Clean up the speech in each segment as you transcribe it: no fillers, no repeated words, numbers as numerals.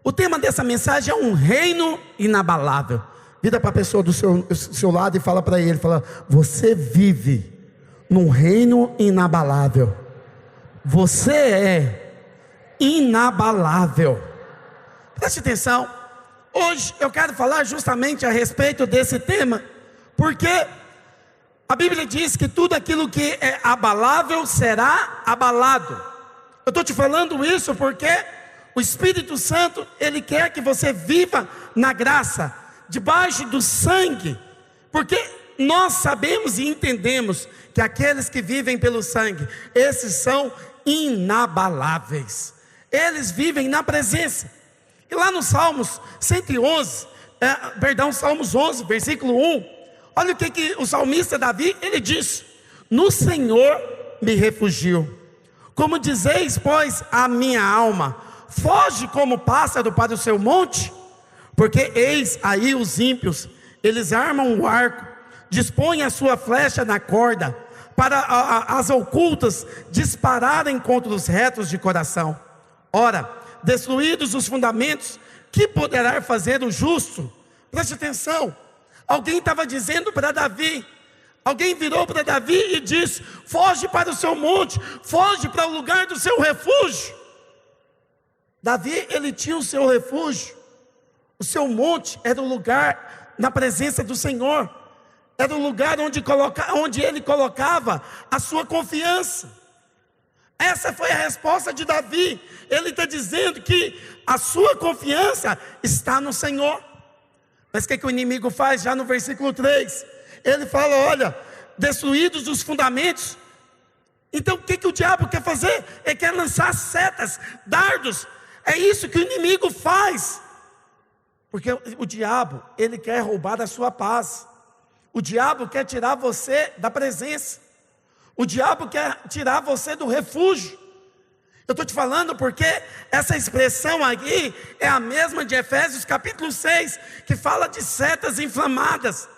O tema dessa mensagem é um reino inabalável. Vira para a pessoa do seu lado e fala para ele, você vive num reino inabalável. Você é inabalável. Preste atenção. Hoje eu quero falar justamente a respeito desse tema, porque a Bíblia diz que tudo aquilo que é abalável será abalado. Eu estou te falando isso porque o Espírito Santo, Ele quer que você viva na graça, debaixo do sangue, porque nós sabemos e entendemos que aqueles que vivem pelo sangue, esses são inabaláveis, eles vivem na presença. E lá no Salmos 11, versículo 1, olha o que o salmista Davi, ele diz: no Senhor me refugio. Como dizeis, pois, a minha alma, foge como pássaro para o seu monte, porque eis aí os ímpios, eles armam o arco, dispõem a sua flecha na corda, para as ocultas dispararem contra os retos de coração. Ora, destruídos os fundamentos, que poderá fazer o justo? Preste atenção, alguém estava dizendo para Davi, alguém virou para Davi e disse: foge para o seu monte, foge para o lugar do seu refúgio. Davi, ele tinha o seu refúgio, o seu monte era o lugar na presença do Senhor, era o lugar onde ele colocava a sua confiança. Essa foi a resposta de Davi. Ele está dizendo que a sua confiança está no Senhor. Mas o que o inimigo faz? Já no versículo 3, ele fala: olha, destruídos os fundamentos. Então o que o diabo quer fazer? Ele quer lançar setas, dardos. É isso que o inimigo faz, porque o diabo, ele quer roubar a sua paz. O diabo quer tirar você da presença. O diabo quer tirar você do refúgio. Eu estou te falando porque essa expressão aqui é a mesma de Efésios capítulo 6, que fala de setas inflamadas.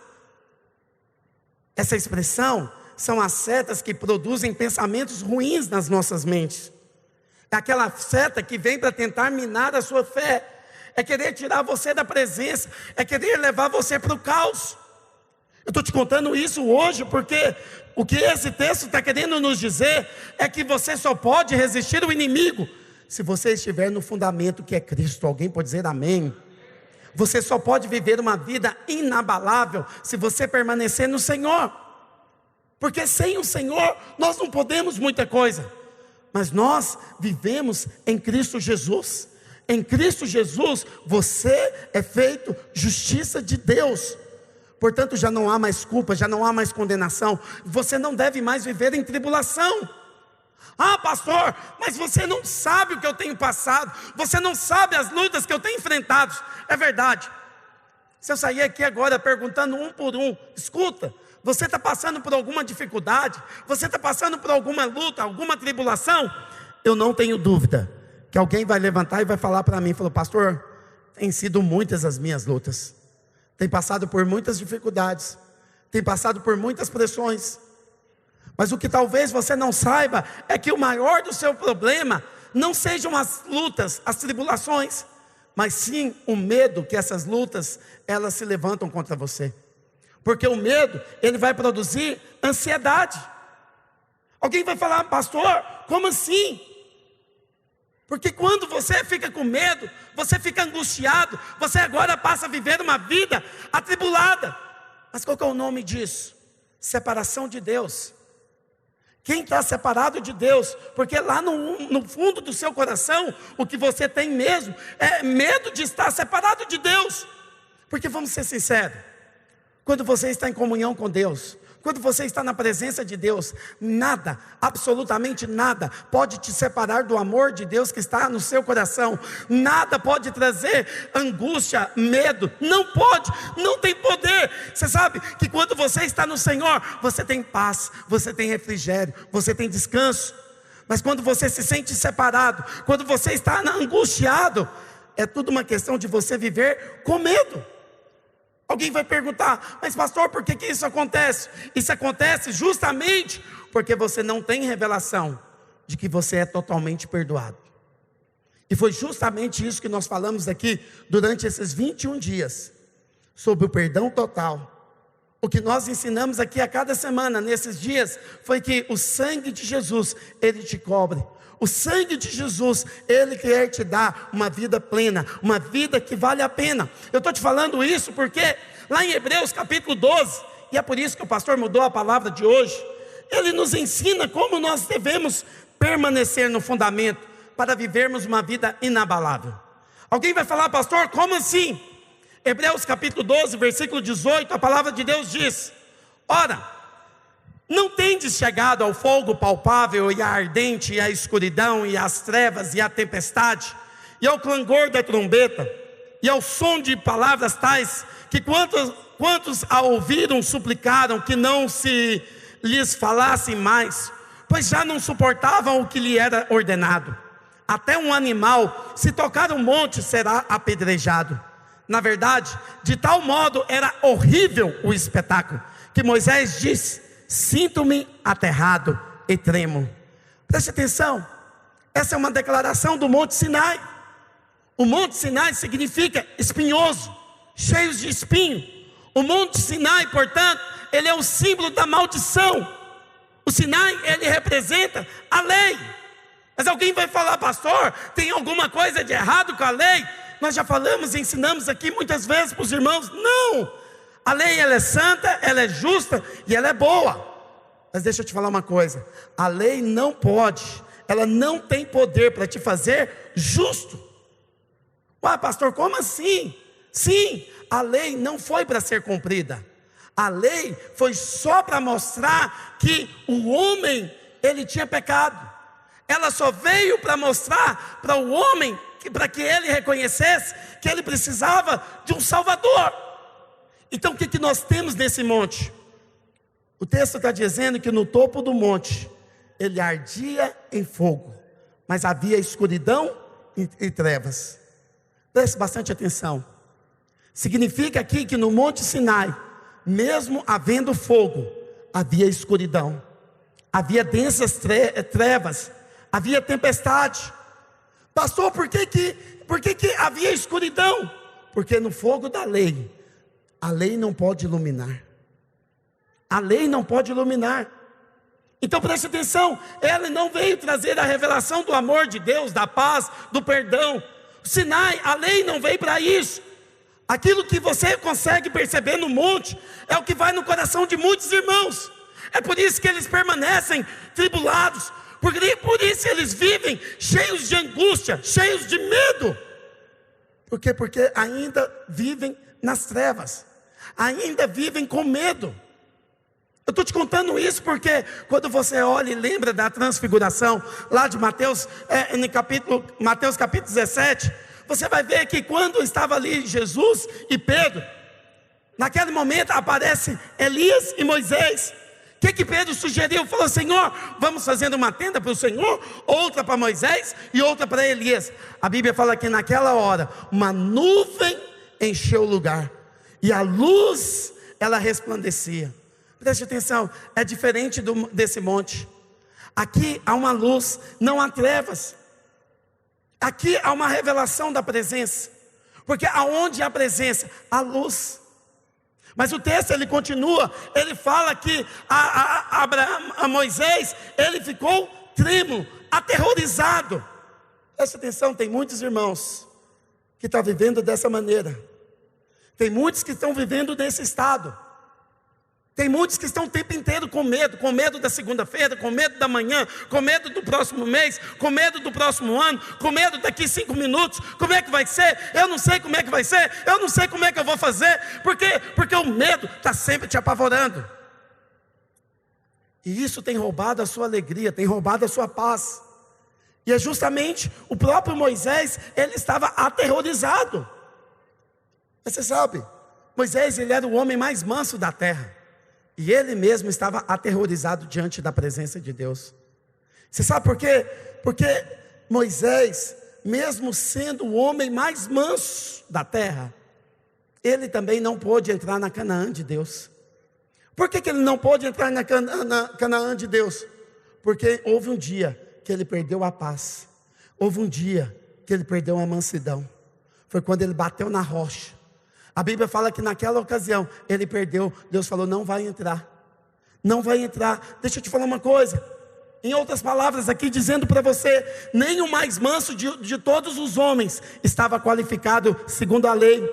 Essa expressão são as setas que produzem pensamentos ruins nas nossas mentes. É aquela seta que vem para tentar minar a sua fé, é querer tirar você da presença, é querer levar você para o caos. Eu estou te contando isso hoje porque o que esse texto está querendo nos dizer é que você só pode resistir ao inimigo se você estiver no fundamento que é Cristo. Alguém pode dizer amém? Você só pode viver uma vida inabalável se você permanecer no Senhor, porque sem o Senhor nós não podemos muita coisa, mas nós vivemos em Cristo Jesus. Em Cristo Jesus você é feito justiça de Deus. Portanto, já não há mais culpa, já não há mais condenação. Você não deve mais viver em tribulação. Ah, pastor, mas você não sabe o que eu tenho passado, você não sabe as lutas que eu tenho enfrentado. É verdade. Se eu sair aqui agora perguntando um por um, escuta, você está passando por alguma dificuldade, você está passando por alguma luta, alguma tribulação, eu não tenho dúvida que alguém vai levantar e vai falar para mim, pastor, tem sido muitas as minhas lutas, tem passado por muitas dificuldades, tem passado por muitas pressões, mas o que talvez você não saiba é que o maior do seu problema não sejam as lutas, as tribulações, mas sim o medo que essas lutas, elas se levantam contra você. Porque o medo, ele vai produzir ansiedade. Alguém vai falar: pastor, como assim? Porque quando você fica com medo, você fica angustiado, você agora passa a viver uma vida atribulada. Mas qual que é o nome disso? Separação de Deus. Quem está separado de Deus? Porque lá no fundo do seu coração, o que você tem mesmo é medo de estar separado de Deus. Porque vamos ser sinceros, quando você está em comunhão com Deus, quando você está na presença de Deus, nada, absolutamente nada, pode te separar do amor de Deus que está no seu coração. Nada pode trazer angústia, medo, não pode, não tem poder. Você sabe que quando você está no Senhor, você tem paz, você tem refrigério, você tem descanso. Mas quando você se sente separado, quando você está angustiado, é tudo uma questão de você viver com medo. Alguém vai perguntar: mas pastor, por que isso acontece? Isso acontece justamente porque você não tem revelação de que você é totalmente perdoado. E foi justamente isso que nós falamos aqui durante esses 21 dias, sobre o perdão total. O que nós ensinamos aqui a cada semana, nesses dias, foi que o sangue de Jesus, ele te cobre. O sangue de Jesus, ele quer te dar uma vida plena, uma vida que vale a pena. Eu estou te falando isso porque lá em Hebreus capítulo 12, e é por isso que o pastor mudou a palavra de hoje, ele nos ensina como nós devemos permanecer no fundamento, para vivermos uma vida inabalável. Alguém vai falar, pastor, como assim? Hebreus capítulo 12, versículo 18, a palavra de Deus diz: ora, não tendes chegado ao fogo palpável, e à ardente, e à escuridão, e às trevas, e à tempestade, e ao clangor da trombeta, e ao som de palavras tais, que quantos a ouviram suplicaram que não se lhes falassem mais, pois já não suportavam o que lhe era ordenado. Até um animal, se tocar um monte, será apedrejado. Na verdade, de tal modo era horrível o espetáculo, que Moisés disse: sinto-me aterrado e tremo. Preste atenção, essa é uma declaração do Monte Sinai. O Monte Sinai significa espinhoso, cheio de espinho. O Monte Sinai, portanto, ele é o símbolo da maldição. O Sinai, ele representa a lei. Mas alguém vai falar, pastor, tem alguma coisa de errado com a lei? Nós já falamos e ensinamos aqui muitas vezes para os irmãos: não, a lei ela é santa, ela é justa e ela é boa. Mas deixa eu te falar uma coisa: a lei não pode, ela não tem poder para te fazer justo. Ué, pastor, como assim? Sim, a lei não foi para ser cumprida. A lei foi só para mostrar que o homem, ele tinha pecado. Ela só veio para mostrar para o homem, para que ele reconhecesse que ele precisava de um Salvador. Então o que nós temos nesse monte? O texto está dizendo que no topo do monte, ele ardia em fogo, mas havia escuridão e trevas. Preste bastante atenção. Significa aqui que no Monte Sinai, mesmo havendo fogo, havia escuridão, havia densas trevas, havia tempestade. Pastor, por que havia escuridão? Porque no fogo da lei, a lei não pode iluminar. A lei não pode iluminar. Então preste atenção, ela não veio trazer a revelação do amor de Deus, da paz, do perdão. O Sinai, a lei não veio para isso. Aquilo que você consegue perceber no monte é o que vai no coração de muitos irmãos. É por isso que eles permanecem tribulados, por isso eles vivem cheios de angústia, cheios de medo. Por quê? Porque ainda vivem nas trevas, ainda vivem com medo. Eu estou te contando isso porque quando você olha e lembra da transfiguração lá de Mateus, Mateus capítulo 17, você vai ver que quando estava ali Jesus e Pedro, naquele momento aparece Elias e Moisés. O que Pedro sugeriu? Falou: Senhor, vamos fazendo uma tenda para o Senhor, outra para Moisés e outra para Elias. A Bíblia fala que naquela hora uma nuvem encheu o lugar e a luz, ela resplandecia. Preste atenção, é diferente desse monte. Aqui há uma luz, não há trevas. Aqui há uma revelação da presença, porque aonde há presença, há luz. Mas o texto ele continua, ele fala que a Moisés, ele ficou trêmulo, aterrorizado. Preste atenção, tem muitos irmãos que estão vivendo dessa maneira. Tem muitos que estão vivendo nesse estado. Tem muitos que estão o tempo inteiro com medo da segunda-feira, com medo da manhã, com medo do próximo mês, com medo do próximo ano, com medo daqui 5 minutos, como é que vai ser? Eu não sei como é que vai ser, eu não sei como é que eu vou fazer, porque o medo está sempre te apavorando. E isso tem roubado a sua alegria, tem roubado a sua paz. E é justamente o próprio Moisés, ele estava aterrorizado. Mas você sabe, Moisés ele era o homem mais manso da terra. E ele mesmo estava aterrorizado diante da presença de Deus. Você sabe por quê? Porque Moisés, mesmo sendo o homem mais manso da terra, ele também não pôde entrar na Canaã de Deus. Por que ele não pôde entrar na Canaã de Deus? Porque houve um dia que ele perdeu a paz. Houve um dia que ele perdeu a mansidão. Foi quando ele bateu na rocha. A Bíblia fala que naquela ocasião ele perdeu. Deus falou: não vai entrar. Não vai entrar. Deixa eu te falar uma coisa. Em outras palavras aqui, dizendo para você: nem o mais manso de todos os homens estava qualificado segundo a lei.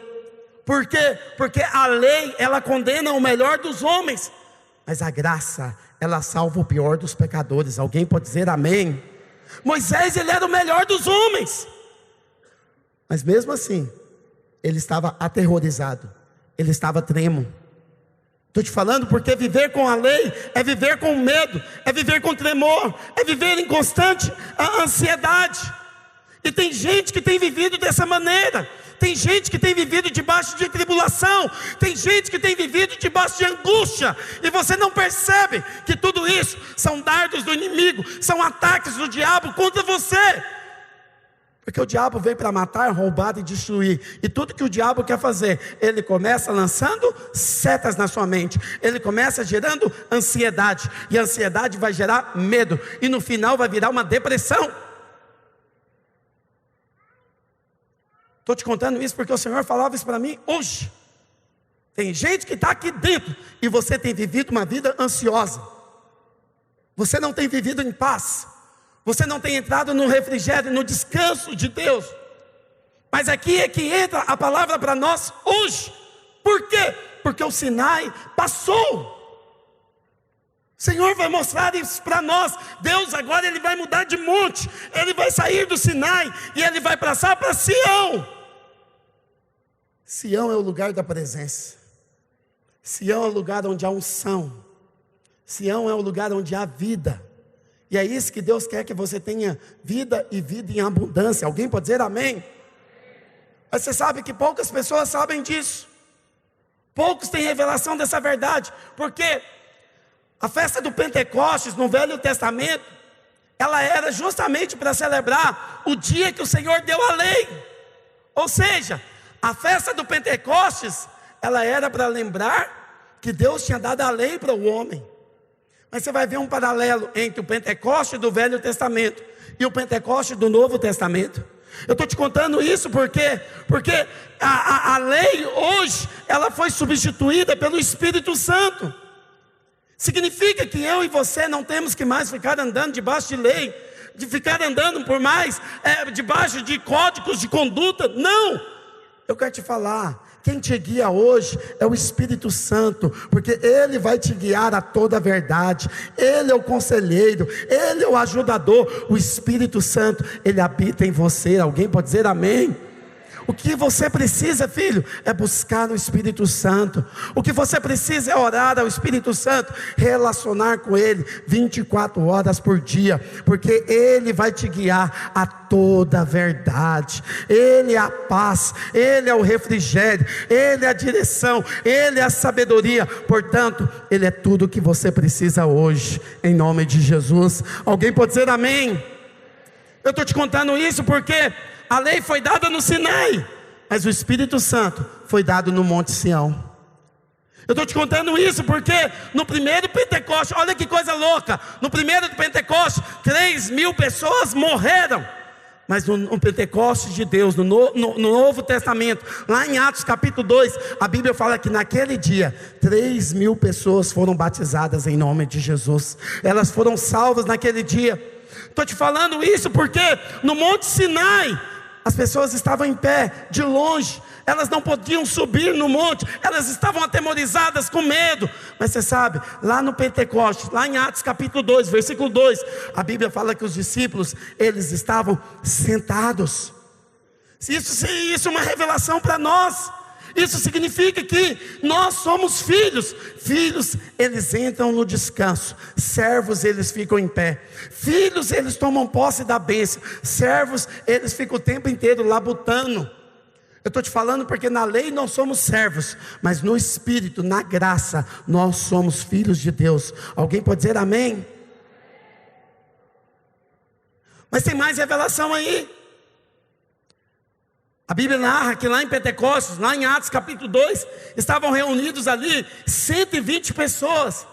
Por quê? Porque a lei, ela condena o melhor dos homens, mas a graça, ela salva o pior dos pecadores. Alguém pode dizer amém? Moisés, ele era o melhor dos homens, mas mesmo assim ele estava aterrorizado, ele estava tremo. Estou te falando porque viver com a lei é viver com medo, é viver com tremor, é viver em constante ansiedade. E tem gente que tem vivido dessa maneira. Tem gente que tem vivido debaixo de tribulação. Tem gente que tem vivido debaixo de angústia. E você não percebe que tudo isso são dardos do inimigo, são ataques do diabo contra você. Porque o diabo vem para matar, roubar e destruir. E tudo que o diabo quer fazer, ele começa lançando setas na sua mente. Ele começa gerando ansiedade. E a ansiedade vai gerar medo. E no final vai virar uma depressão. Estou te contando isso porque o Senhor falava isso para mim hoje. Tem gente que está aqui dentro e você tem vivido uma vida ansiosa. Você não tem vivido em paz. Você não tem entrado no refrigério, no descanso de Deus. Mas aqui é que entra a palavra para nós hoje. Por quê? Porque o Sinai passou. O Senhor vai mostrar isso para nós. Deus agora ele vai mudar de monte. Ele vai sair do Sinai e ele vai passar para Sião. Sião é o lugar da presença. Sião é o lugar onde há unção. Sião é o lugar onde há vida. E é isso que Deus quer, que você tenha vida e vida em abundância. Alguém pode dizer amém? Mas você sabe que poucas pessoas sabem disso. Poucos têm revelação dessa verdade. Porque a festa do Pentecostes no Velho Testamento, ela era justamente para celebrar o dia que o Senhor deu a lei. Ou seja, a festa do Pentecostes, ela era para lembrar que Deus tinha dado a lei para o homem. Mas você vai ver um paralelo entre o Pentecoste do Velho Testamento e o Pentecoste do Novo Testamento. Eu estou te contando isso porque a lei hoje, ela foi substituída pelo Espírito Santo. Significa que eu e você não temos que mais ficar andando debaixo de lei, de ficar andando por mais debaixo de códigos de conduta. Não! Eu quero te falar, quem te guia hoje é o Espírito Santo, porque Ele vai te guiar a toda a verdade. Ele é o conselheiro, Ele é o ajudador. O Espírito Santo, Ele habita em você. Alguém pode dizer amém? O que você precisa, filho, é buscar o Espírito Santo. O que você precisa é orar ao Espírito Santo, relacionar com Ele 24 horas por dia, porque Ele vai te guiar a toda a verdade. Ele é a paz, Ele é o refrigério, Ele é a direção, Ele é a sabedoria. Portanto, Ele é tudo o que você precisa hoje, em nome de Jesus. Alguém pode dizer amém? Eu estou te contando isso porque a lei foi dada no Sinai, mas o Espírito Santo foi dado no Monte Sião. Eu estou te contando isso porque no primeiro Pentecoste, olha que coisa louca, no primeiro Pentecoste, 3.000 pessoas morreram. Mas no Pentecoste de Deus, no Novo Testamento, lá em Atos capítulo 2, a Bíblia fala que naquele dia 3.000 pessoas foram batizadas em nome de Jesus. Elas foram salvas naquele dia. Estou te falando isso porque no Monte Sinai as pessoas estavam em pé, de longe, elas não podiam subir no monte, elas estavam atemorizadas com medo. Mas você sabe, lá no Pentecostes, lá em Atos capítulo 2, versículo 2, a Bíblia fala que os discípulos, eles estavam sentados. Isso é uma revelação para nós. Isso significa que nós somos filhos. Filhos, eles entram no descanso. Servos, eles ficam em pé. Filhos, eles tomam posse da bênção. Servos, eles ficam o tempo inteiro labutando. Eu estou te falando porque na lei nós somos servos, mas no Espírito, na graça, nós somos filhos de Deus. Alguém pode dizer amém? Mas tem mais revelação aí. A Bíblia narra que lá em Pentecostes, lá em Atos capítulo 2, estavam reunidos ali 120 pessoas.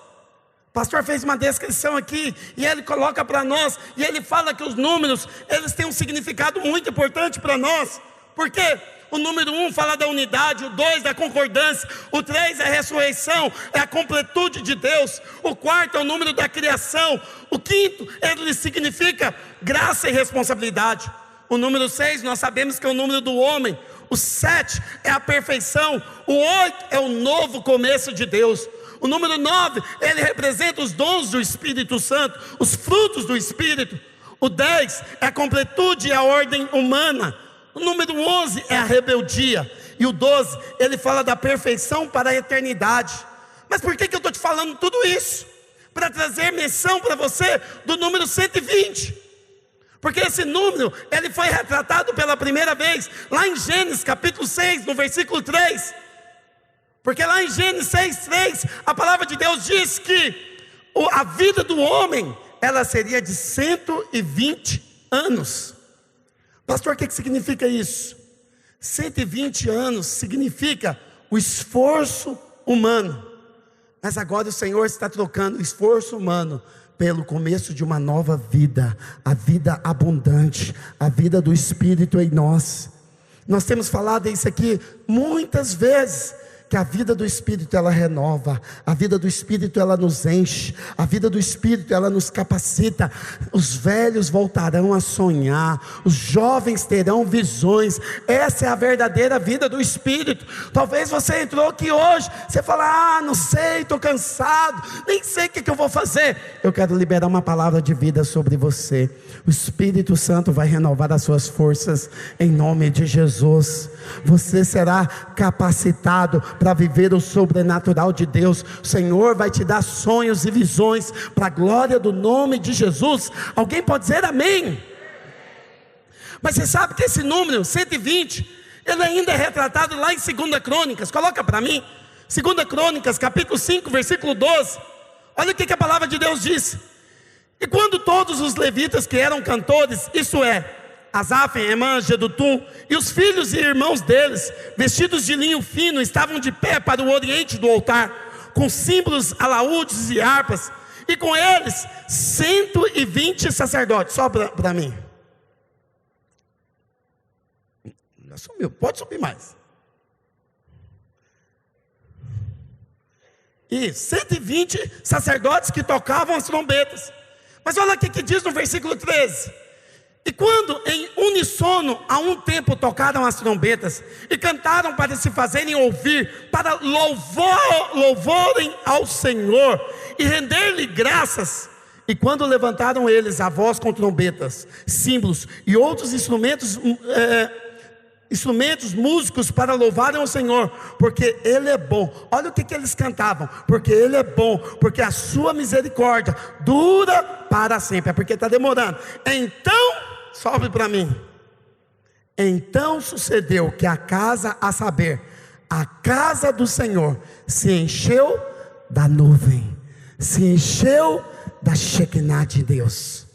O pastor fez uma descrição aqui, e ele coloca para nós, e ele fala que os números, eles têm um significado muito importante para nós. Por quê? O número 1 fala da unidade, o 2 da concordância, o 3 é a ressurreição, é a completude de Deus, o 4 é o número da criação, o 5 ele significa graça e responsabilidade, o número 6 nós sabemos que é o número do homem, o 7 é a perfeição, o 8 é o novo começo de Deus, o número 9 ele representa os dons do Espírito Santo, os frutos do Espírito, o 10 é a completude e a ordem humana, o número 11 é a rebeldia. E o 12, ele fala da perfeição para a eternidade. Mas por que eu estou te falando tudo isso? Para trazer menção para você do número 120. Porque esse número, ele foi retratado pela primeira vez lá em Gênesis capítulo 6, no versículo 3. Porque lá em Gênesis 6, 3, a palavra de Deus diz que a vida do homem, ela seria de 120 anos. Pastor, o que significa isso? 120 anos significa o esforço humano. Mas agora o Senhor está trocando o esforço humano pelo começo de uma nova vida, a vida abundante, a vida do Espírito em nós. Nós temos falado isso aqui muitas vezes, que a vida do Espírito ela renova, a vida do Espírito ela nos enche, a vida do Espírito ela nos capacita. Os velhos voltarão a sonhar, os jovens terão visões. Essa é a verdadeira vida do Espírito. Talvez você entrou aqui hoje, você fala, não sei, estou cansado, nem sei o que eu vou fazer. Eu quero liberar uma palavra de vida sobre você. O Espírito Santo vai renovar as suas forças em nome de Jesus. Você será capacitado para viver o sobrenatural de Deus. O Senhor vai te dar sonhos e visões para a glória do nome de Jesus. Alguém pode dizer amém? Mas você sabe que esse número 120, ele ainda é retratado lá em 2 Crônicas. Coloca para mim, 2 Crônicas capítulo 5 versículo 12. Olha o que a palavra de Deus diz. E quando todos os levitas que eram cantores, isso é, Asaf, Emã, Jedutum e os filhos e irmãos deles, vestidos de linho fino, estavam de pé para o oriente do altar, com símbolos, alaúdes e harpas, e com eles 120 sacerdotes. Só para mim. Já sumiu, pode subir mais. E 120 sacerdotes que tocavam as trombetas. Mas olha o que diz no versículo 13. E quando em uníssono a um tempo tocaram as trombetas e cantaram para se fazerem ouvir, para louvorem ao Senhor e render-lhe graças, e quando levantaram eles a voz com trombetas, símbolos e outros instrumentos músicos para louvarem ao Senhor, porque Ele é bom. Olha o que eles cantavam, porque Ele é bom, porque a sua misericórdia dura para sempre. É porque está demorando. Então, sobe para mim. Então sucedeu que a casa, a saber, a casa do Senhor, se encheu da nuvem, se encheu da Shekinah de Deus.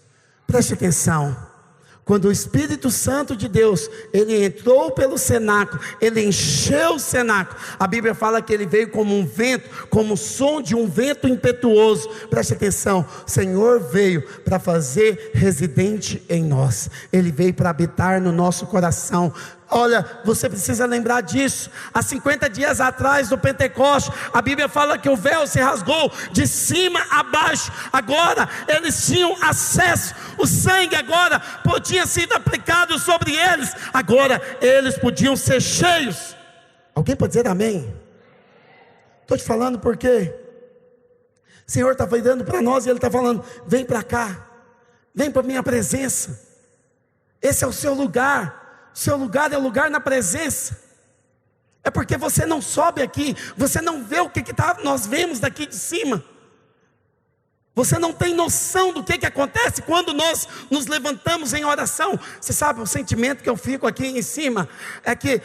Preste atenção. Quando o Espírito Santo de Deus, ele entrou pelo cenáculo, ele encheu o cenáculo. A Bíblia fala que ele veio como um vento, como o som de um vento impetuoso. Preste atenção, o Senhor veio para fazer residente em nós. Ele veio para habitar no nosso coração. Olha, você precisa lembrar disso. Há 50 dias atrás do Pentecoste, a Bíblia fala que o véu se rasgou de cima a baixo. Agora eles tinham acesso. O sangue agora tinha sido aplicado sobre eles. Agora eles podiam ser cheios. Alguém pode dizer amém? Estou te falando porque o Senhor está dando para nós e Ele está falando, vem para cá, vem para a minha presença. Esse é o seu lugar. Seu lugar é o lugar na presença. É porque você não sobe aqui, você não vê o que nós vemos daqui de cima. Você não tem noção do que acontece quando nós nos levantamos em oração. Você sabe, o sentimento que eu fico aqui em cima é que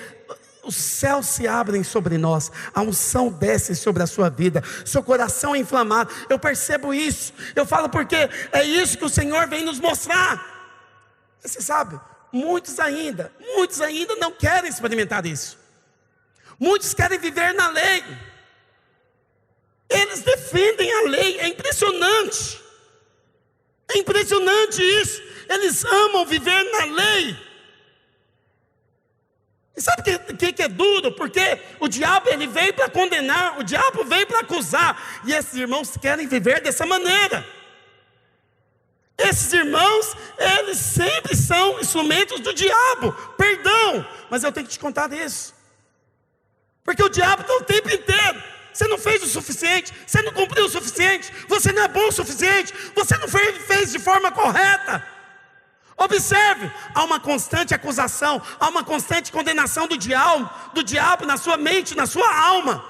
os céus se abrem sobre nós, a unção desce sobre a sua vida, seu coração é inflamado. Eu percebo isso, eu falo porque é isso que o Senhor vem nos mostrar. Você sabe, muitos ainda não querem experimentar isso. Muitos querem viver na lei. Eles defendem a lei, é impressionante. É impressionante isso. Eles amam viver na lei. E sabe o que é duro? Porque o diabo ele veio para condenar, o diabo veio para acusar. E esses irmãos querem viver dessa maneira. Esses irmãos, eles sempre são instrumentos do diabo. Perdão, mas eu tenho que te contar isso. Porque o diabo está o tempo inteiro. Você não fez o suficiente, você não cumpriu o suficiente, você não é bom o suficiente, você não fez de forma correta. Observe, há uma constante acusação, há uma constante condenação do diabo na sua mente, na sua alma.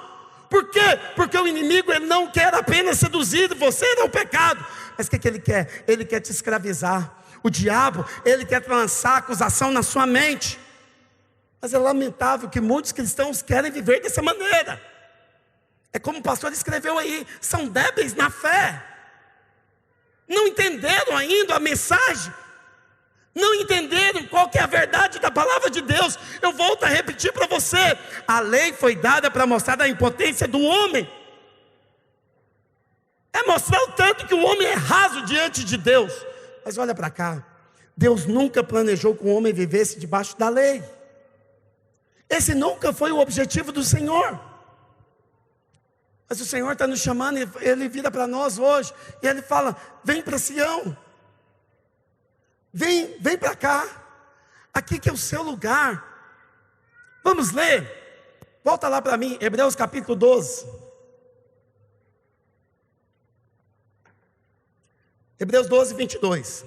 Por quê? Porque o inimigo ele não quer apenas seduzir você ao pecado, mas o que ele quer? Ele quer te escravizar. O diabo, ele quer lançar acusação na sua mente. Mas é lamentável que muitos cristãos querem viver dessa maneira. É como o pastor escreveu aí, são débeis na fé. Não entenderam ainda a mensagem. Não entenderam qual que é a verdade da palavra de Deus. Eu volto a repetir para você. A lei foi dada para mostrar a impotência do homem. É mostrar o tanto que o homem é raso diante de Deus. Mas olha para cá. Deus nunca planejou que o homem vivesse debaixo da lei. Esse nunca foi o objetivo do Senhor. Mas o Senhor está nos chamando, Ele vira para nós hoje, e Ele fala, vem para Sião, vem para cá, aqui que é o seu lugar. Vamos ler, volta lá para mim, Hebreus capítulo 12. Hebreus 12, 22.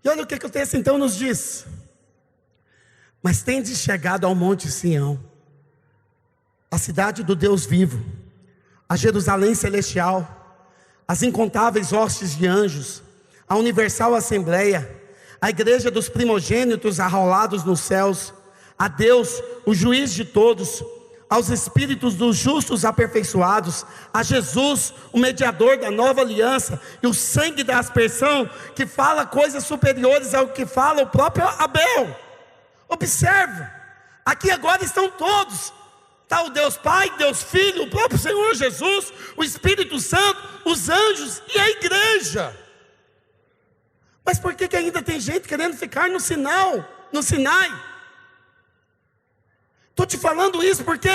E olha o que o texto então nos diz. Mas tendes chegado ao monte Sião, a cidade do Deus vivo, a Jerusalém celestial, as incontáveis hostes de anjos, a universal assembleia, a igreja dos primogênitos arrolados nos céus, a Deus, o juiz de todos, aos espíritos dos justos aperfeiçoados, a Jesus, o mediador da nova aliança, e o sangue da aspersão, que fala coisas superiores ao que fala o próprio Abel. Observe, aqui agora estão todos. Está o Deus Pai, Deus Filho, o próprio Senhor Jesus, o Espírito Santo, os anjos e a igreja. Mas por que ainda tem gente querendo ficar no Sinai? Estou te falando isso porque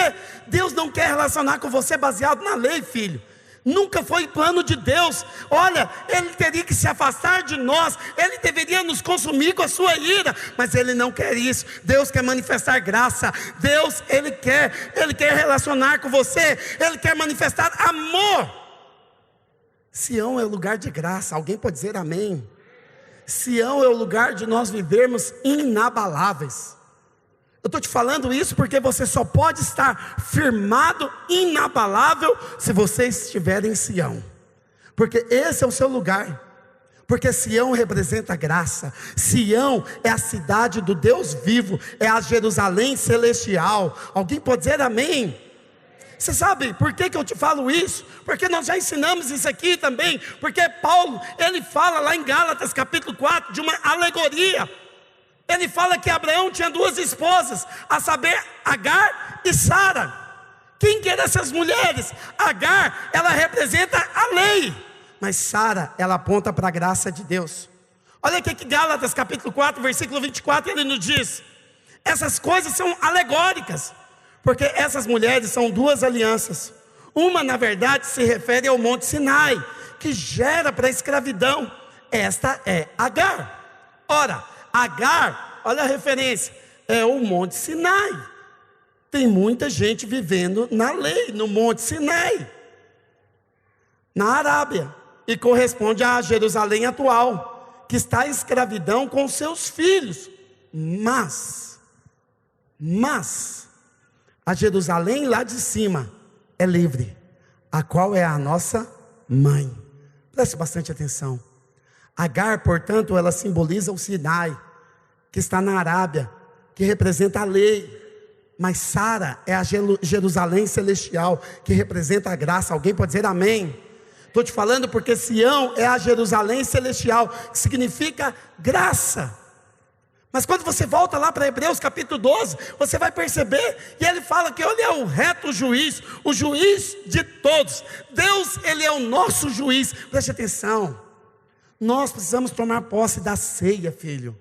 Deus não quer relacionar com você baseado na lei, filho. Nunca foi plano de Deus. Olha, Ele teria que se afastar de nós, Ele deveria nos consumir com a sua ira, mas Ele não quer isso. Deus quer manifestar graça. Deus, Ele quer relacionar com você, Ele quer manifestar amor. Sião é o lugar de graça. Alguém pode dizer amém? Sião é o lugar de nós vivermos inabaláveis. Eu estou te falando isso porque você só pode estar firmado, inabalável, se você estiver em Sião. Porque esse é o seu lugar. Porque Sião representa graça. Sião é a cidade do Deus vivo. É a Jerusalém celestial. Alguém pode dizer amém? Você sabe por que eu te falo isso? Porque nós já ensinamos isso aqui também. Porque Paulo, ele fala lá em Gálatas capítulo 4 de uma alegoria. Ele fala que Abraão tinha duas esposas, a saber, Agar e Sara. Quem que eram essas mulheres? Agar, ela representa a lei, mas Sara, ela aponta para a graça de Deus. Olha aqui que Gálatas capítulo 4, versículo 24, ele nos diz, essas coisas são alegóricas, porque essas mulheres são duas alianças. Uma, na verdade, se refere ao monte Sinai, que gera para a escravidão. Esta é Agar. Ora, Agar, olha a referência, é o monte Sinai. Tem muita gente vivendo na lei, no monte Sinai, na Arábia, e corresponde à Jerusalém atual, que está em escravidão com seus filhos. Mas a Jerusalém lá de cima é livre, a qual é a nossa mãe. Preste bastante atenção. Agar, portanto, ela simboliza o Sinai, que está na Arábia, que representa a lei. Mas Sara é a Jerusalém celestial, que representa a graça. Alguém pode dizer amém? Estou te falando porque Sião é a Jerusalém celestial, que significa graça. Mas quando você volta lá para Hebreus capítulo 12, você vai perceber, e ele fala que ele é o reto juiz, o juiz de todos. Deus, ele é o nosso juiz. Preste atenção, nós precisamos tomar posse da ceia, filho.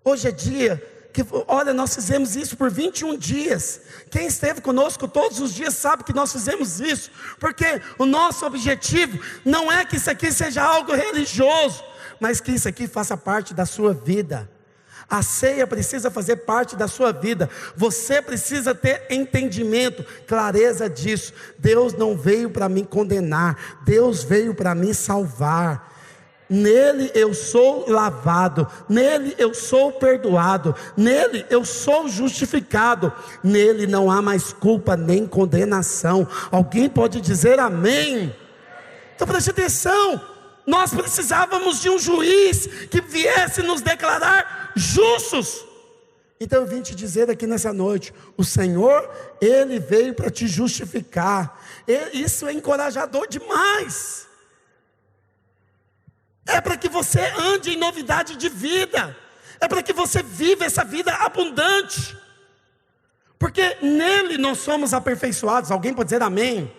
Hoje é dia que, olha, nós fizemos isso por 21 dias. Quem esteve conosco todos os dias sabe que nós fizemos isso, porque o nosso objetivo não é que isso aqui seja algo religioso, mas que isso aqui faça parte da sua vida. A ceia precisa fazer parte da sua vida. Você precisa ter entendimento, clareza disso. Deus não veio para me condenar, Deus veio para me salvar. Nele eu sou lavado, nele eu sou perdoado, nele eu sou justificado, nele não há mais culpa nem condenação. Alguém pode dizer amém? Então preste atenção, nós precisávamos de um juiz que viesse nos declarar justos. Então eu vim te dizer aqui nessa noite, o Senhor, Ele veio para te justificar. Isso é encorajador demais. É para que você ande em novidade de vida, é para que você viva essa vida abundante, porque nele nós somos aperfeiçoados. Alguém pode dizer amém?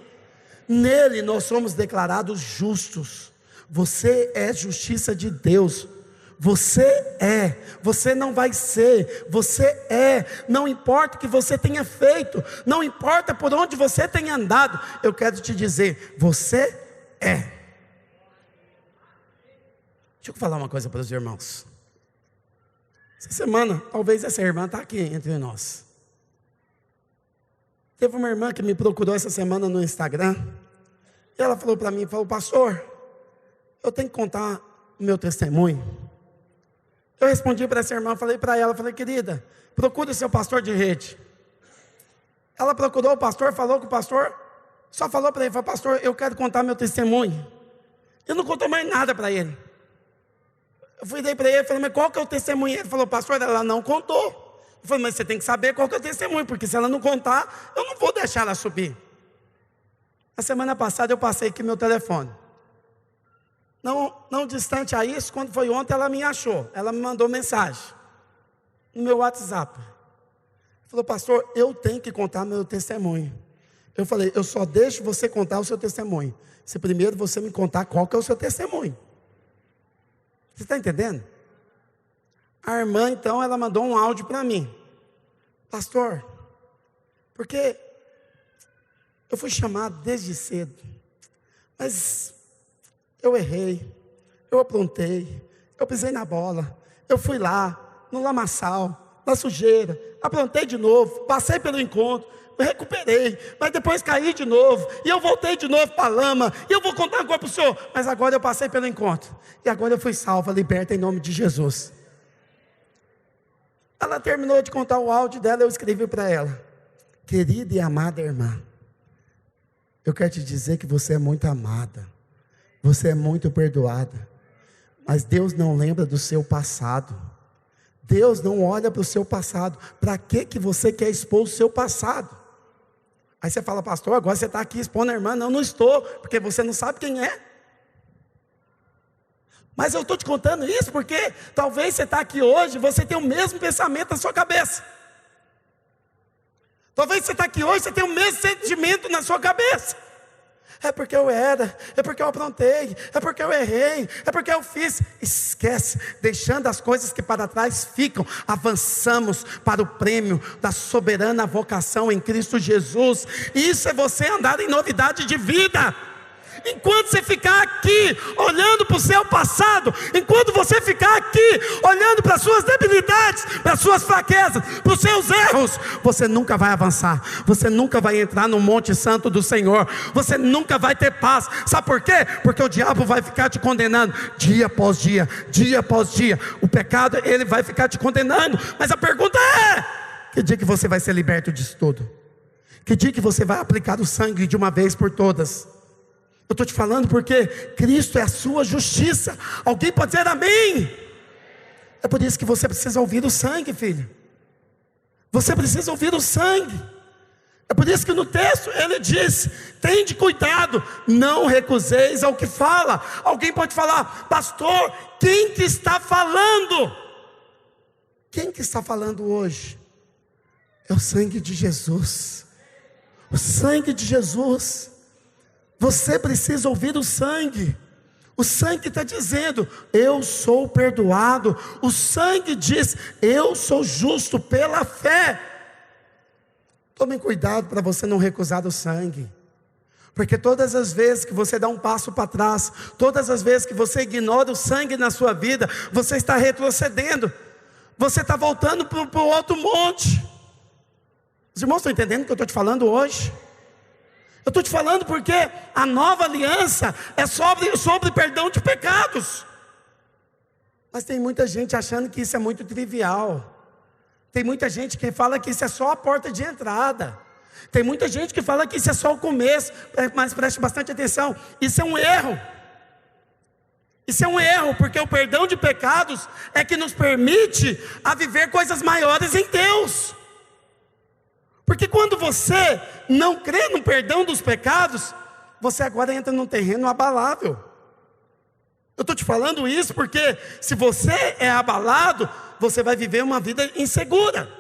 Nele nós somos declarados justos. Você é justiça de Deus. Você não vai ser, você é. Não importa o que você tenha feito, não importa por onde você tenha andado, eu quero te dizer, você é. Deixa eu falar uma coisa para os irmãos. Essa semana, talvez essa irmã está aqui entre nós. Teve uma irmã que me procurou essa semana no Instagram, e ela falou para mim, pastor, eu tenho que contar o meu testemunho. Eu respondi para essa irmã, falei para ela, querida, procure o seu pastor de rede. Ela procurou o pastor, falou com o pastor, só falou para ele, falou, pastor, eu quero contar meu testemunho. Eu não contou mais nada para ele. Eu fui para ele e falei, mas qual que é o testemunho? Ele falou, pastor, ela não contou. Eu falei, mas você tem que saber qual que é o testemunho, porque se ela não contar, eu não vou deixar ela subir. A semana passada eu passei aqui meu telefone. Não distante a isso, quando foi ontem, ela me achou. Ela me mandou mensagem no meu WhatsApp. Falou, pastor, eu tenho que contar meu testemunho. Eu falei, eu só deixo você contar o seu testemunho, se primeiro você me contar qual que é o seu testemunho. Você está entendendo? A irmã, então, ela mandou um áudio para mim. Pastor, porque eu fui chamado desde cedo, mas eu errei, eu aprontei, eu pisei na bola, eu fui lá, no lamaçal, na sujeira, aprontei de novo, passei pelo encontro, me recuperei, mas depois caí de novo, e eu voltei de novo para a lama, e eu vou contar agora para o senhor, mas agora eu passei pelo encontro, e agora eu fui salva, liberta em nome de Jesus. Ela terminou de contar o áudio dela, eu escrevi para ela, querida e amada irmã, eu quero te dizer que você é muito amada, você é muito perdoada, mas Deus não lembra do seu passado, Deus não olha para o seu passado. Para que você quer expor o seu passado? Aí você fala, pastor, agora você está aqui expondo a irmã. Não estou, porque você não sabe quem é. Mas eu estou te contando isso porque talvez você está aqui hoje, você tem o mesmo pensamento na sua cabeça. Talvez você está aqui hoje, você tem o mesmo sentimento na sua cabeça. É porque eu era, é porque eu aprontei, é porque eu errei, é porque eu fiz. Esquece, deixando as coisas que para trás ficam, avançamos para o prêmio da soberana vocação em Cristo Jesus. Isso é você andar em novidade de vida. Enquanto você ficar aqui olhando para o seu passado, enquanto você ficar aqui olhando para as suas debilidades, para as suas fraquezas, para os seus erros, você nunca vai avançar, você nunca vai entrar no Monte Santo do Senhor, você nunca vai ter paz. Sabe por quê? Porque o diabo vai ficar te condenando dia após dia, dia após dia. O pecado, ele vai ficar te condenando. Mas a pergunta é: que dia que você vai ser liberto disso tudo? Que dia que você vai aplicar o sangue de uma vez por todas? Eu estou te falando porque Cristo é a sua justiça. Alguém pode dizer amém? É por isso que você precisa ouvir o sangue, filho. Você precisa ouvir o sangue. É por isso que no texto ele diz: tende cuidado, não recuseis ao que fala. Alguém pode falar: pastor, quem que está falando? Quem que está falando hoje? É o sangue de Jesus. O sangue de Jesus. Você precisa ouvir o sangue. O sangue está dizendo: eu sou perdoado. O sangue diz: eu sou justo pela fé. Tome cuidado para você não recusar o sangue. Porque todas as vezes que você dá um passo para trás, todas as vezes que você ignora o sangue na sua vida, você está retrocedendo. Você está voltando para o outro monte. Os irmãos estão entendendo o que eu estou te falando hoje? Eu estou te falando porque a nova aliança é sobre perdão de pecados. Mas tem muita gente achando que isso é muito trivial. Tem muita gente que fala que isso é só a porta de entrada. Tem muita gente que fala que isso é só o começo. Mas preste bastante atenção, isso é um erro. Isso é um erro, porque o perdão de pecados é que nos permite a viver coisas maiores em Deus. Porque quando você não crê no perdão dos pecados, você agora entra num terreno abalável. Eu estou te falando isso porque se você é abalado, você vai viver uma vida insegura.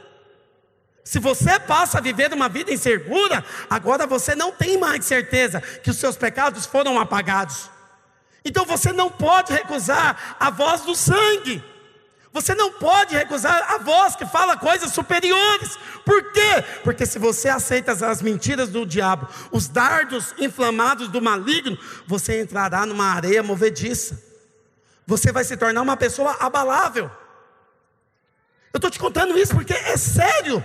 Se você passa a viver uma vida insegura, agora você não tem mais certeza que os seus pecados foram apagados. Então você não pode recusar a voz do sangue. Você não pode recusar a voz que fala coisas superiores. Por quê? Porque se você aceita as mentiras do diabo, os dardos inflamados do maligno, você entrará numa areia movediça. Você vai se tornar uma pessoa abalável. Eu estou te contando isso porque é sério.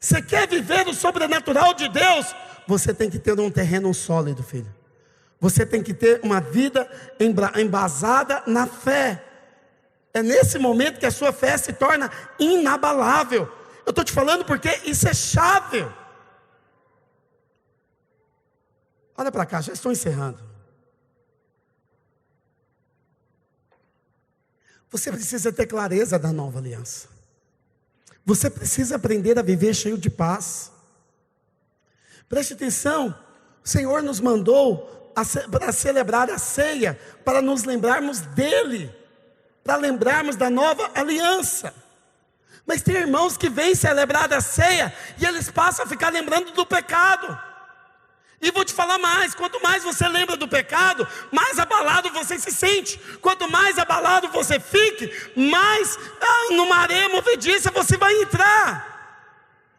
Você quer viver o sobrenatural de Deus? Você tem que ter um terreno sólido, filho. Você tem que ter uma vida embasada na fé. É nesse momento que a sua fé se torna inabalável. Eu estou te falando porque isso é chave. Olha para cá, já estou encerrando. Você precisa ter clareza da nova aliança. Você precisa aprender a viver cheio de paz. Preste atenção, o Senhor nos mandou para celebrar a ceia, para nos lembrarmos dEle, para lembrarmos da nova aliança. Mas tem irmãos que vêm celebrar a ceia e eles passam a ficar lembrando do pecado. E vou te falar mais, quanto mais você lembra do pecado, mais abalado você se sente. Quanto mais abalado você fique, mais numa areia movediça você vai entrar.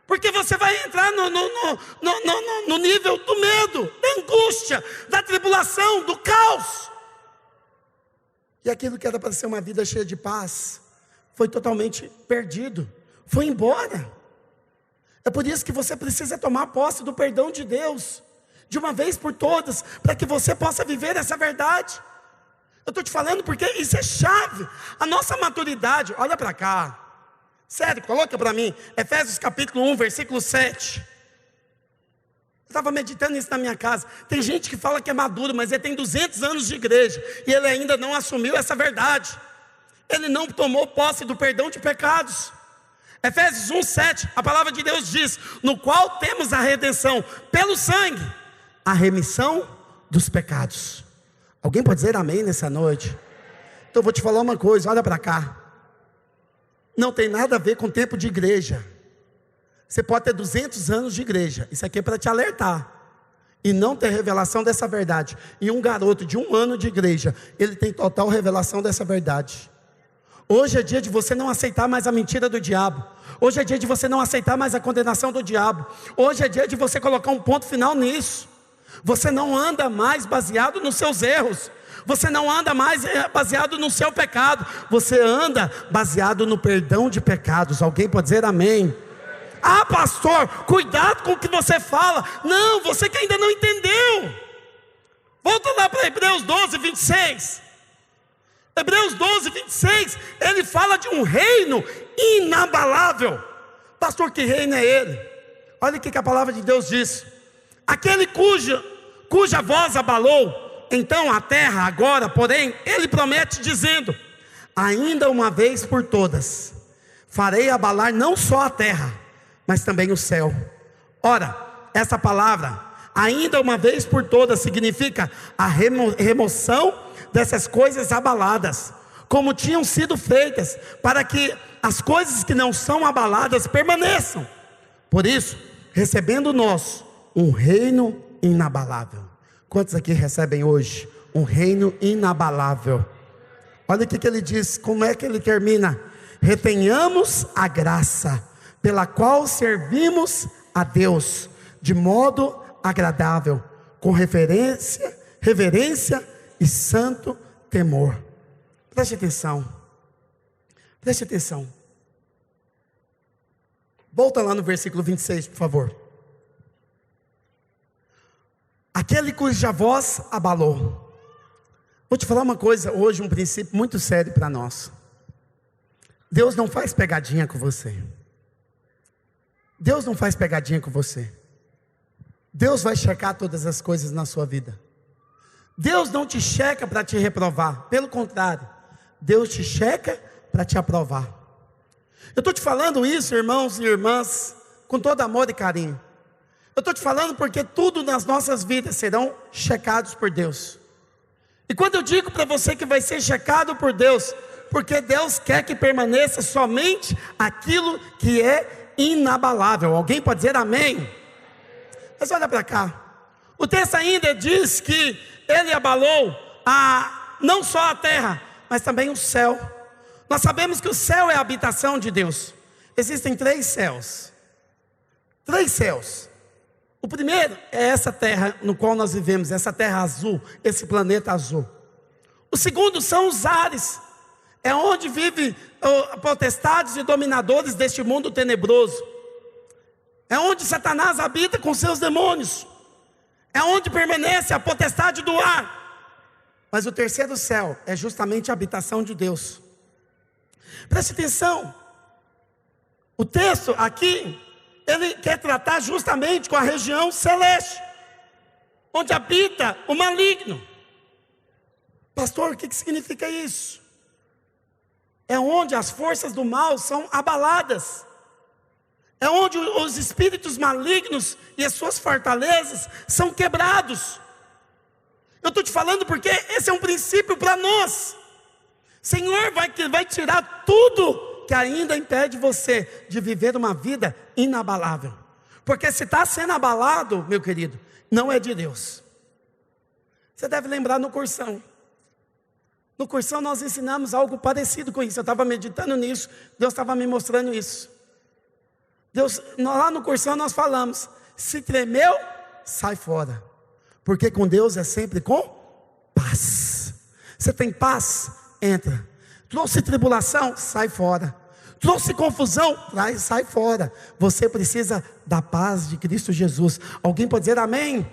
Porque você vai entrar no nível do medo, da angústia, da tribulação, do caos. E aquilo que era para ser uma vida cheia de paz, foi totalmente perdido, foi embora. É por isso que você precisa tomar posse do perdão de Deus, de uma vez por todas, para que você possa viver essa verdade. Eu estou te falando porque isso é chave. A nossa maturidade, olha para cá, sério, coloca para mim, Efésios capítulo 1, versículo 7. Eu estava meditando isso na minha casa. Tem gente que fala que é maduro, mas ele tem 200 anos de igreja, e ele ainda não assumiu essa verdade. Ele não tomou posse do perdão de pecados. Efésios 1, 7, a palavra de Deus diz: no qual temos a redenção pelo sangue, a remissão dos pecados. Alguém pode dizer amém nessa noite? Então eu vou te falar uma coisa, olha para cá. Não tem nada a ver com tempo de igreja. Você pode ter 200 anos de igreja, isso aqui é para te alertar, e não ter revelação dessa verdade. E um garoto de 1 ano de igreja, ele tem total revelação dessa verdade. Hoje é dia de você não aceitar mais a mentira do diabo. Hoje é dia de você não aceitar mais a condenação do diabo. Hoje é dia de você colocar um ponto final nisso. Você não anda mais baseado nos seus erros. Você não anda mais baseado no seu pecado. Você anda baseado no perdão de pecados. Alguém pode dizer amém? Ah, pastor, cuidado com o que você fala. Não, você que ainda não entendeu. Volta lá para Hebreus 12, 26. Hebreus 12, 26. Ele fala de um reino inabalável. Pastor, que reino é ele? Olha o que a palavra de Deus diz: aquele cuja voz abalou então a terra, agora porém ele promete dizendo: ainda uma vez por todas farei abalar não só a terra, mas também o céu. Ora, essa palavra ainda uma vez por todas significa a remoção dessas coisas abaladas, como tinham sido feitas, para que as coisas que não são abaladas permaneçam. Por isso, recebendo nós um reino inabalável. Quantos aqui recebem hoje um reino inabalável? Olha o que ele diz, como é que ele termina: retenhamos a graça pela qual servimos a Deus de modo agradável, com reverência e santo temor. Preste atenção. Preste atenção. Volta lá no versículo 26, por favor. Aquele cuja voz abalou. Vou te falar uma coisa hoje, um princípio muito sério para nós. Deus não faz pegadinha com você. Deus não faz pegadinha com você. Deus vai checar todas as coisas na sua vida. Deus não te checa para te reprovar. Pelo contrário, Deus te checa para te aprovar. Eu estou te falando isso, irmãos e irmãs, com todo amor e carinho. Eu estou te falando porque tudo nas nossas vidas serão checados por Deus. E quando eu digo para você que vai ser checado por Deus, porque Deus quer que permaneça somente aquilo que é inabalável. Alguém pode dizer amém? Mas olha para cá. O texto ainda diz que Ele abalou não só a terra, mas também o céu. Nós sabemos que o céu é a habitação de Deus. Existem 3 céus. 3 céus. O primeiro é essa terra no qual nós vivemos, essa terra azul, esse planeta azul. O segundo são os ares. É onde vivem potestades e dominadores deste mundo tenebroso. É onde Satanás habita com seus demônios. É onde permanece a potestade do ar. Mas o terceiro céu é justamente a habitação de Deus. Preste atenção. O texto aqui, ele quer tratar justamente com a região celeste, onde habita o maligno. Pastor, o que significa isso? É onde as forças do mal são abaladas. É onde os espíritos malignos e as suas fortalezas são quebrados. Eu estou te falando porque esse é um princípio para nós. Senhor vai tirar tudo que ainda impede você de viver uma vida inabalável. Porque se está sendo abalado, meu querido, não é de Deus. Você deve lembrar no cursão. No cursão nós ensinamos algo parecido com isso. Eu estava meditando nisso, Deus estava me mostrando isso. Lá no cursão nós falamos: se tremeu, sai fora. Porque com Deus é sempre com paz. Você tem paz? Entra. Trouxe tribulação? Sai fora. Trouxe confusão? Sai fora. Você precisa da paz de Cristo Jesus. Alguém pode dizer amém?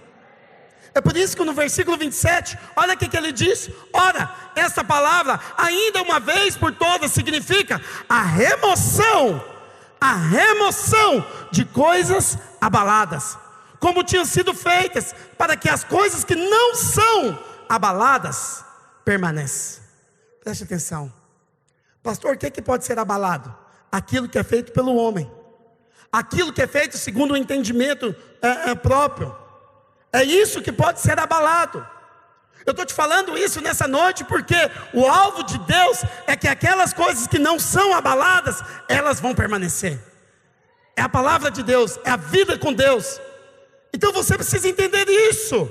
É por isso que no versículo 27, olha o que ele diz. Ora, essa palavra, ainda uma vez por todas, significa a remoção de coisas abaladas, como tinham sido feitas, para que as coisas que não são abaladas permaneçam. Preste atenção. Pastor, o que pode ser abalado? Aquilo que é feito pelo homem, aquilo que é feito segundo o entendimento próprio. É isso que pode ser abalado. Eu estou te falando isso nessa noite porque o alvo de Deus é que aquelas coisas que não são abaladas, elas vão permanecer. É a palavra de Deus, é a vida com Deus. Então você precisa entender isso.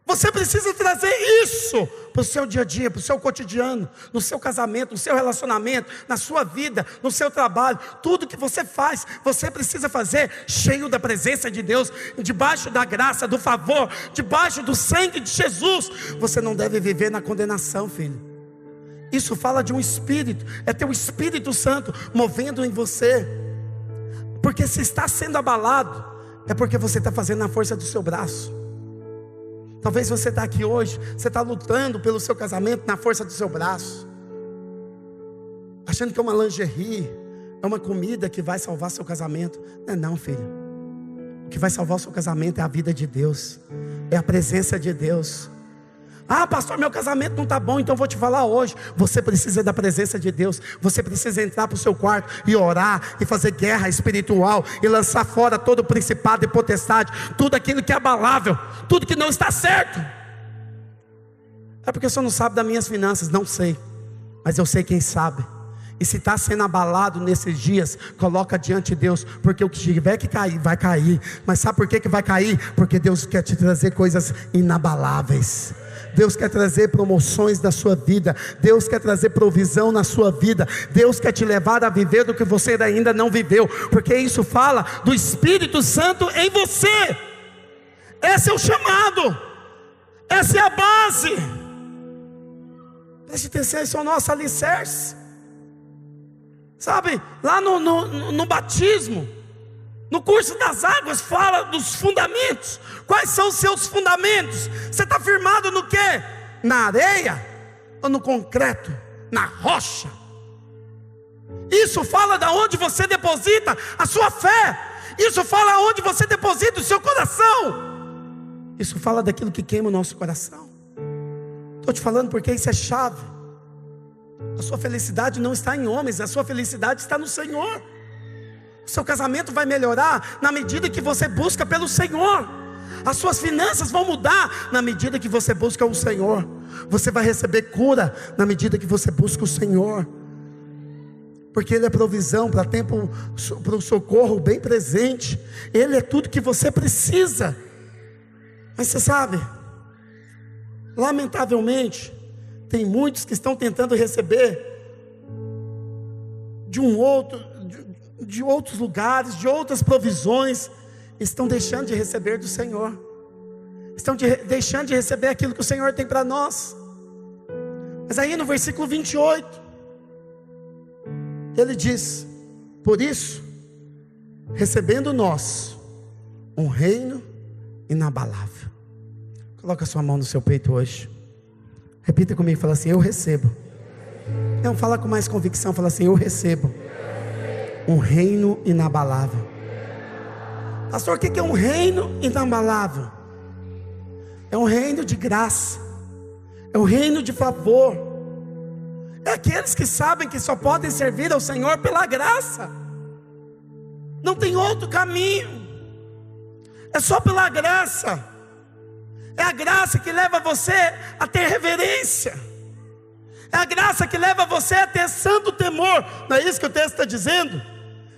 Você precisa trazer isso para o seu dia a dia, para o seu cotidiano, no seu casamento, no seu relacionamento, na sua vida, no seu trabalho. Tudo que você faz, você precisa fazer cheio da presença de Deus, debaixo da graça, do favor, debaixo do sangue de Jesus. Você não deve viver na condenação, filho. Isso fala de um espírito, é teu Espírito Santo movendo em você. Porque se está sendo abalado, é porque você está fazendo na força do seu braço. Talvez você está aqui hoje, você está lutando pelo seu casamento na força do seu braço, achando que é uma lingerie, é uma comida que vai salvar seu casamento. Não, filho. O que vai salvar o seu casamento é a vida de Deus, é a presença de Deus. Ah, pastor, meu casamento não está bom, então vou te falar hoje. Você precisa da presença de Deus. Você precisa entrar para o seu quarto e orar, e fazer guerra espiritual, e lançar fora todo o principado e potestade, tudo aquilo que é abalável, tudo que não está certo. É porque o senhor não sabe das minhas finanças. Não sei. mas eu sei quem sabe. E se está sendo abalado nesses dias, coloca diante de Deus, porque o que tiver que cair, vai cair. Mas sabe por que vai cair? Porque Deus quer te trazer coisas inabaláveis. Deus quer trazer promoções na sua vida. Deus quer trazer provisão na sua vida. Deus quer te levar a viver do que você ainda não viveu, porque isso fala do Espírito Santo em você. Esse é o chamado, essa é a base. Preste atenção, esse é o nosso alicerce. Sabe, lá no batismo, no curso das águas, fala dos fundamentos. Quais são os seus fundamentos? Você está firmado no quê? Na areia ou no concreto? Na rocha? Isso fala de onde você deposita a sua fé. Isso fala onde você deposita o seu coração. Isso fala daquilo que queima o nosso coração. Estou te falando porque isso é chave. A sua felicidade não está em homens, a sua felicidade está no Senhor. O seu casamento vai melhorar na medida que você busca pelo Senhor. As suas finanças vão mudar na medida que você busca o Senhor. Você vai receber cura na medida que você busca o Senhor, porque Ele é provisão para tempo, para o socorro bem presente. Ele é tudo que você precisa. Mas você sabe, lamentavelmente, tem muitos que estão tentando receber de outros lugares, de outras provisões, estão deixando de receber do Senhor, estão deixando de receber aquilo que o Senhor tem para nós. Mas aí no versículo 28, Ele diz: por isso, recebendo nós um reino inabalável. Coloca a sua mão no seu peito hoje. Repita comigo, fala assim: eu recebo. Não, fala com mais convicção, fala assim: eu recebo um reino inabalável. Pastor, o que é um reino inabalável? É um reino de graça, é um reino de favor. É aqueles que sabem que só podem servir ao Senhor pela graça. Não tem outro caminho, é só pela graça. É a graça que leva você a ter reverência. É a graça que leva você a ter santo temor. Não é isso que o texto está dizendo?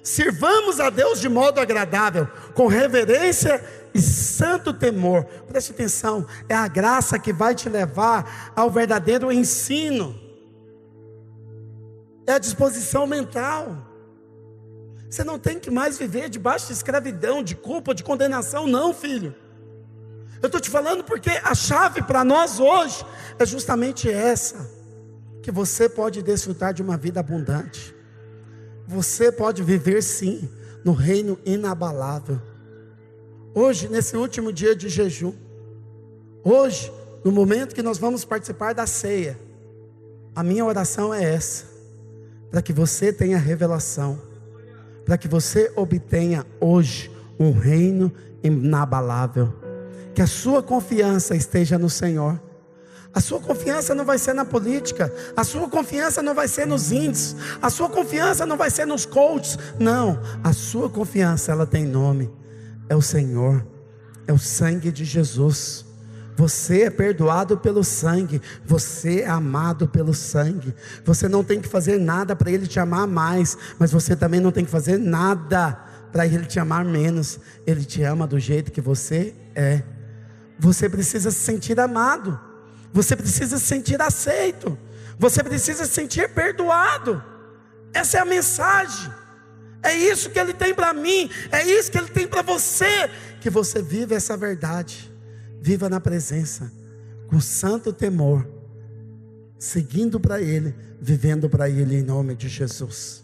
Sirvamos a Deus de modo agradável, com reverência e santo temor. Preste atenção, é a graça que vai te levar ao verdadeiro ensino. É a disposição mental. Você não tem que mais viver debaixo de escravidão, de culpa, de condenação, não, filho. Eu estou te falando porque a chave para nós hoje é justamente essa: que você pode desfrutar de uma vida abundante. Você pode viver sim no reino inabalável. Hoje, nesse último dia de jejum, hoje, no momento que nós vamos participar da ceia, a minha oração é essa: para que você tenha revelação, para que você obtenha hoje um reino inabalável. Que a sua confiança esteja no Senhor. A sua confiança não vai ser na política, a sua confiança não vai ser nos índices, a sua confiança não vai ser nos coaches. Não, a sua confiança, ela tem nome: é o Senhor, é o sangue de Jesus. Você é perdoado pelo sangue, você é amado pelo sangue. Você não tem que fazer nada para Ele te amar mais, mas você também não tem que fazer nada para Ele te amar menos. Ele te ama do jeito que você é. Você precisa se sentir amado, você precisa se sentir aceito, você precisa se sentir perdoado. Essa é a mensagem. É isso que Ele tem para mim, é isso que Ele tem para você. Que você viva essa verdade, viva na presença, com santo temor, seguindo para Ele, vivendo para Ele, em nome de Jesus.